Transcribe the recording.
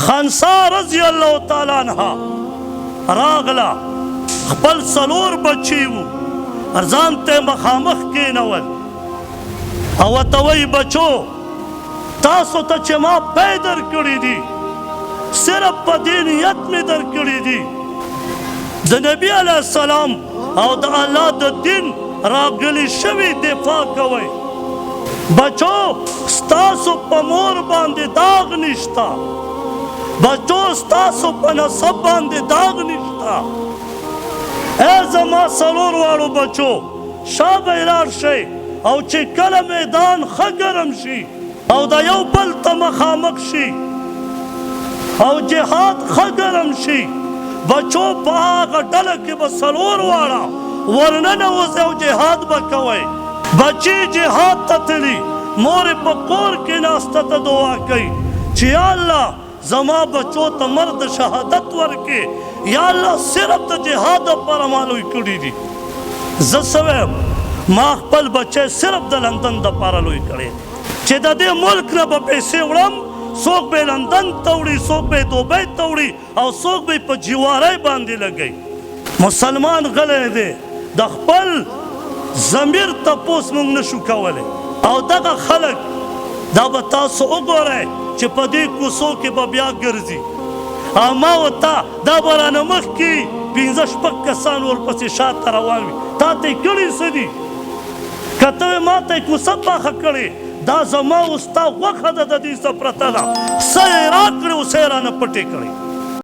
خنسا رضی الله تعالی عنها راغلا خپل څلور بچي وو ځان ته مخامخ کېنول او ورته وایي بچو تاسو ته چې ما پی درکړي دي صرف په دې نیت مې درکړي دي د نبي علیه السلام او د الله د دین راغلی شوي دفاع کوئ بچو ستاسو په مور باندې داغ نشته بچو ستاسو په نسب باندې داغ نشته ای زما څلور واړو بچو شابه لاړ شئ او چې کله میدان ښه ګرم شي او د یو بل ته مخامخ شي او جهاد ښه ګرم شي بچو په هغه ډله کې به څلور واړه ورننوځئ او جهاد به کوئ بچی جهاد ته تلي مور په کور کې ناسته ته دعا کوي چې یا الله زما بچو ته مرد شهادت ورکې یا الله صرف د جهاد دپاره ما لوی کړي دي زه څه وایم ما خپل بچی صرف د لندن دپاره لوی کړی چې د دې ملک نه به پیسې وړم څوک به لندن ته وړي څوک به دوبۍ ته وړي او څوک به په جوارۍ باندې لګوي مسلمان غلی دی د خپل ضمیر تپوس موږ نشو کولی او دغه خلک دا به تاسو وګورئ چې په دې کوڅو کې به بیا ګرځي او ما ورته دا به رانه مخکې پنځه شپږ کسان ورپسې شاته روان وي تا ته یې کړي څه دي که ته وې ما ته یې کوڅه پاخه کړې دا زما او ستا غوښه ده د دې څه پرته ده څه یې راکړې او څه یې رانه پټې کړې